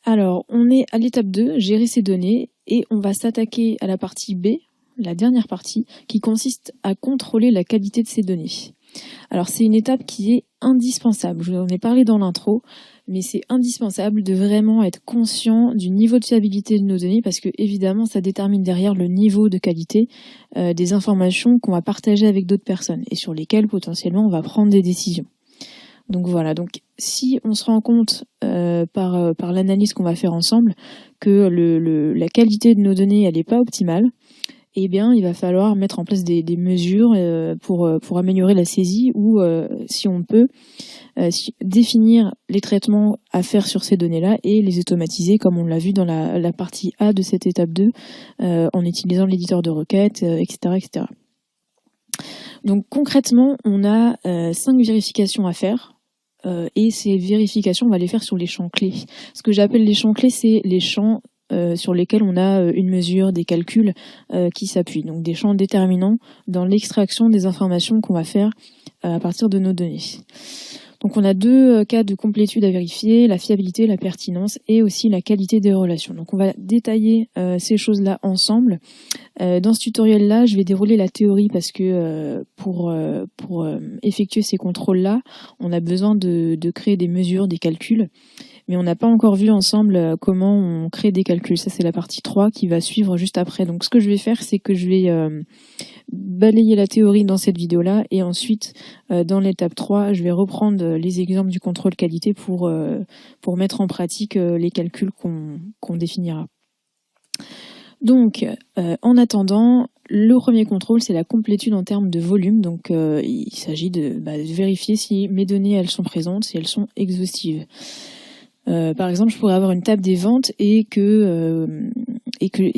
Alors, on est à l'étape 2, gérer ces données, et on va s'attaquer à la partie B, la dernière partie, qui consiste à contrôler la qualité de ces données. Alors, c'est une étape qui est indispensable. Je vous en ai parlé dans l'intro, mais c'est indispensable de vraiment être conscient du niveau de fiabilité de nos données parce que, évidemment, ça détermine derrière le niveau de qualité des informations qu'on va partager avec d'autres personnes et sur lesquelles, potentiellement, on va prendre des décisions. Donc voilà, donc si on se rend compte par l'analyse qu'on va faire ensemble que la qualité de nos données elle n'est pas optimale, eh bien il va falloir mettre en place des mesures pour améliorer la saisie ou si on peut définir les traitements à faire sur ces données-là et les automatiser comme on l'a vu dans la partie A de cette étape 2 en utilisant l'éditeur de requêtes, etc., etc. Donc concrètement, on a 5 vérifications à faire. Et ces vérifications, on va les faire sur les champs clés. Ce que j'appelle les champs clés, c'est les champs sur lesquels on a une mesure, des calculs qui s'appuient. Donc des champs déterminants dans l'extraction des informations qu'on va faire à partir de nos données. Donc on a 2 cas de complétude à vérifier, la fiabilité, la pertinence et aussi la qualité des relations. Donc on va détailler ces choses-là ensemble. Dans ce tutoriel-là, je vais dérouler la théorie parce que pour effectuer ces contrôles-là, on a besoin de créer des mesures, des calculs. Mais on n'a pas encore vu ensemble comment on crée des calculs. Ça, c'est la partie 3 qui va suivre juste après. Donc ce que je vais faire, c'est que je vais balayer la théorie dans cette vidéo-là et ensuite, dans l'étape 3, je vais reprendre les exemples du contrôle qualité pour mettre en pratique les calculs qu'on définira. Donc, en attendant, le premier contrôle, c'est la complétude en termes de volume. Donc, il s'agit de vérifier si mes données, elles sont présentes, si elles sont exhaustives. Par exemple, je pourrais avoir une table des ventes et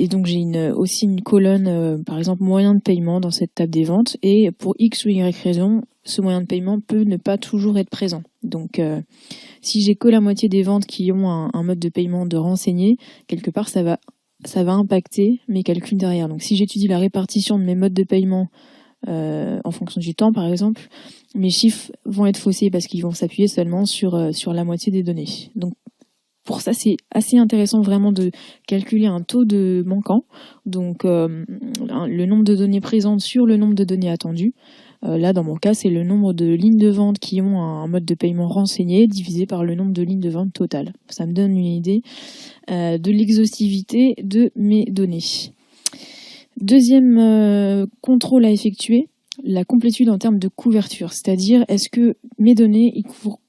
donc j'ai aussi une colonne, par exemple, moyen de paiement dans cette table des ventes. Et pour X ou Y raison, ce moyen de paiement peut ne pas toujours être présent. Donc, si j'ai que la moitié des ventes qui ont un mode de paiement de renseigné, quelque part, ça va impacter mes calculs derrière. Donc si j'étudie la répartition de mes modes de paiement en fonction du temps, par exemple, mes chiffres vont être faussés parce qu'ils vont s'appuyer seulement sur la moitié des données. Donc pour ça, c'est assez intéressant vraiment de calculer un taux de manquant, donc le nombre de données présentes sur le nombre de données attendues. Là, dans mon cas, c'est le nombre de lignes de vente qui ont un mode de paiement renseigné divisé par le nombre de lignes de vente totales. Ça me donne une idée de l'exhaustivité de mes données. Deuxième contrôle à effectuer, la complétude en termes de couverture, c'est-à-dire est-ce que mes données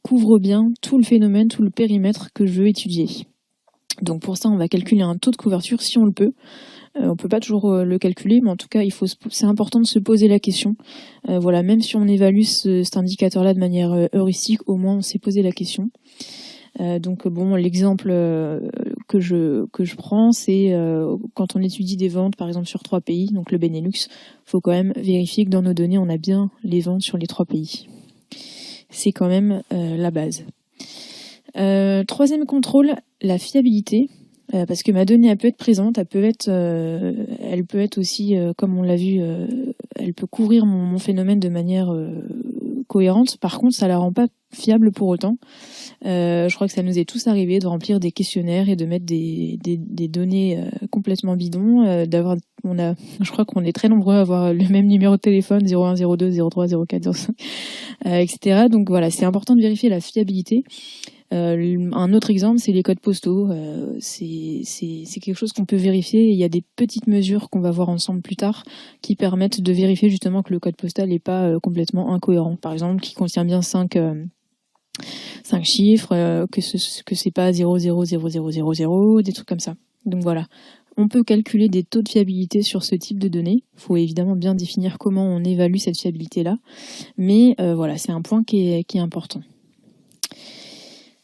couvrent bien tout le phénomène, tout le périmètre que je veux étudier. Donc pour ça, on va calculer un taux de couverture si on le peut. On peut pas toujours le calculer, mais en tout cas, c'est important de se poser la question. Voilà, même si on évalue cet indicateur-là de manière heuristique, au moins on s'est posé la question. Donc bon, l'exemple que je prends, c'est quand on étudie des ventes, par exemple sur 3 pays, donc le Benelux, faut quand même vérifier que dans nos données, on a bien les ventes sur les 3 pays. C'est quand même la base. Troisième contrôle, la fiabilité. Parce que ma donnée, elle peut être présente, elle peut être aussi, comme on l'a vu, elle peut couvrir mon phénomène de manière cohérente. Par contre, ça la rend pas fiable pour autant. Je crois que ça nous est tous arrivé de remplir des questionnaires et de mettre des données complètement bidons. Je crois qu'on est très nombreux à avoir le même numéro de téléphone, 01, 02, 03, 04, 05, etc. Donc voilà, c'est important de vérifier la fiabilité. Un autre exemple, c'est les codes postaux. C'est quelque chose qu'on peut vérifier. Il y a des petites mesures qu'on va voir ensemble plus tard qui permettent de vérifier justement que le code postal n'est pas complètement incohérent. Par exemple, qui contient bien 5 chiffres, que c'est pas 0,00000, des trucs comme ça. Donc voilà. On peut calculer des taux de fiabilité sur ce type de données. Il faut évidemment bien définir comment on évalue cette fiabilité-là. Mais voilà, c'est un point qui est important.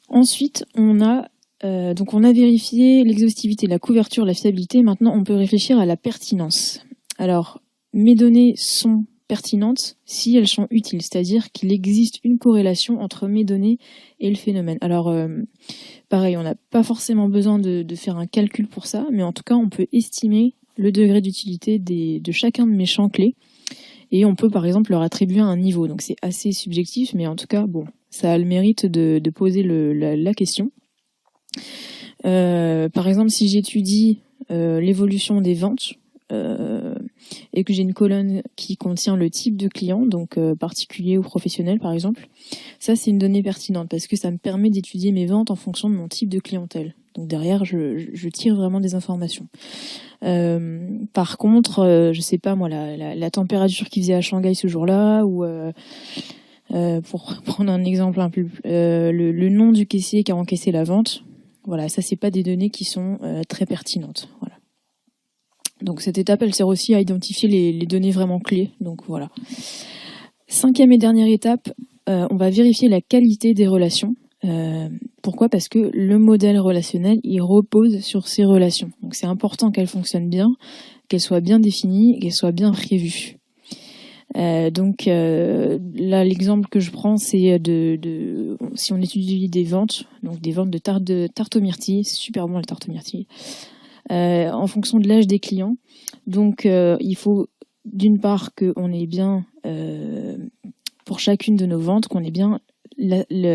Ensuite, on a vérifié l'exhaustivité, la couverture, la fiabilité. Maintenant, on peut réfléchir à la pertinence. Alors, mes données sont pertinentes si elles sont utiles, c'est-à-dire qu'il existe une corrélation entre mes données et le phénomène. Alors, pareil, on n'a pas forcément besoin de faire un calcul pour ça, mais en tout cas, on peut estimer le degré d'utilité de chacun de mes champs clés. Et on peut par exemple leur attribuer un niveau. Donc c'est assez subjectif, mais en tout cas, bon, ça a le mérite de poser la question. Par exemple, si j'étudie l'évolution des ventes et que j'ai une colonne qui contient le type de client, donc particulier ou professionnel par exemple, ça c'est une donnée pertinente parce que ça me permet d'étudier mes ventes en fonction de mon type de clientèle. Donc derrière, je tire vraiment des informations. Par contre, je sais pas moi, la température qu'il faisait à Shanghai ce jour-là, ou pour prendre un exemple un peu, le nom du caissier qui a encaissé la vente, voilà, ça c'est pas des données qui sont très pertinentes. Voilà. Donc cette étape, elle sert aussi à identifier les données vraiment clés. Donc voilà. 5e et dernière étape, on va vérifier la qualité des relations. Pourquoi ? Parce que le modèle relationnel, il repose sur ces relations. Donc c'est important qu'elles fonctionnent bien, qu'elles soient bien définies, qu'elles soient bien prévues. Donc là, l'exemple que je prends, c'est si on étudie des ventes, donc des ventes de tarte aux myrtilles, c'est super bon la tarte aux myrtilles, en fonction de l'âge des clients. Donc il faut d'une part qu'on ait bien, pour chacune de nos ventes, qu'on ait bien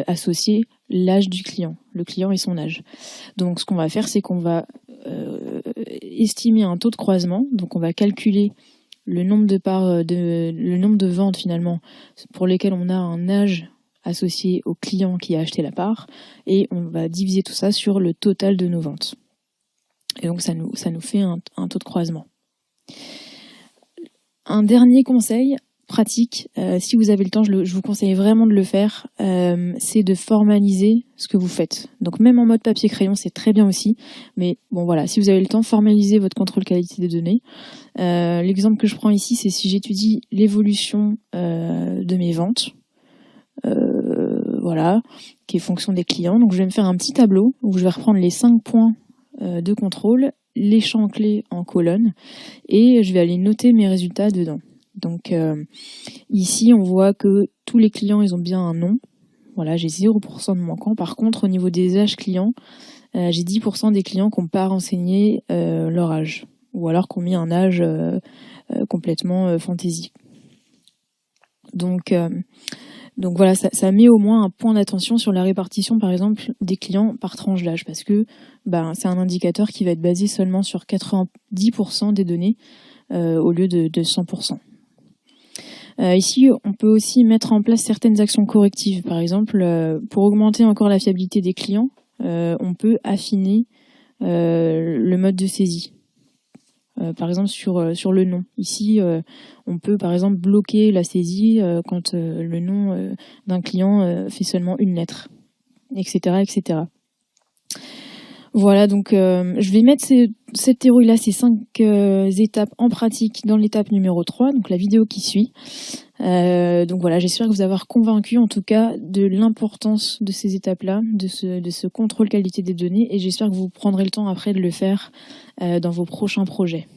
associé l'âge du client, le client et son âge. Donc ce qu'on va faire, c'est qu'on va estimer un taux de croisement, donc on va calculer le nombre de ventes finalement pour lesquelles on a un âge associé au client qui a acheté la part, et on va diviser tout ça sur le total de nos ventes. Et donc ça nous fait un taux de croisement. Un dernier conseil pratique, si vous avez le temps, je vous conseille vraiment de le faire, c'est de formaliser ce que vous faites. Donc même en mode papier-crayon, c'est très bien aussi, mais bon voilà, si vous avez le temps, formalisez votre contrôle qualité des données. L'exemple que je prends ici, c'est si j'étudie l'évolution de mes ventes, voilà, qui est fonction des clients. Donc je vais me faire un petit tableau où je vais reprendre les 5 points de contrôle, les champs clés en colonne, et je vais aller noter mes résultats dedans. Donc ici, on voit que tous les clients, ils ont bien un nom. Voilà, j'ai 0% de manquants. Par contre, au niveau des âges clients, j'ai 10% des clients qui n'ont pas renseigné leur âge, ou alors qui ont mis un âge complètement fantaisie. Donc voilà, ça met au moins un point d'attention sur la répartition, par exemple, des clients par tranche d'âge, parce que c'est un indicateur qui va être basé seulement sur 90% des données au lieu de 100%. Ici, on peut aussi mettre en place certaines actions correctives. Par exemple, pour augmenter encore la fiabilité des clients, on peut affiner le mode de saisie. Par exemple, sur le nom. Ici, on peut par exemple bloquer la saisie quand le nom d'un client fait seulement une lettre, etc., etc. Voilà, donc je vais mettre cette théorie-là, ces 5 étapes en pratique dans l'étape numéro 3, donc la vidéo qui suit. Donc voilà, j'espère que vous avoir convaincu en tout cas de l'importance de ces étapes-là, de ce contrôle qualité des données, et j'espère que vous prendrez le temps après de le faire dans vos prochains projets.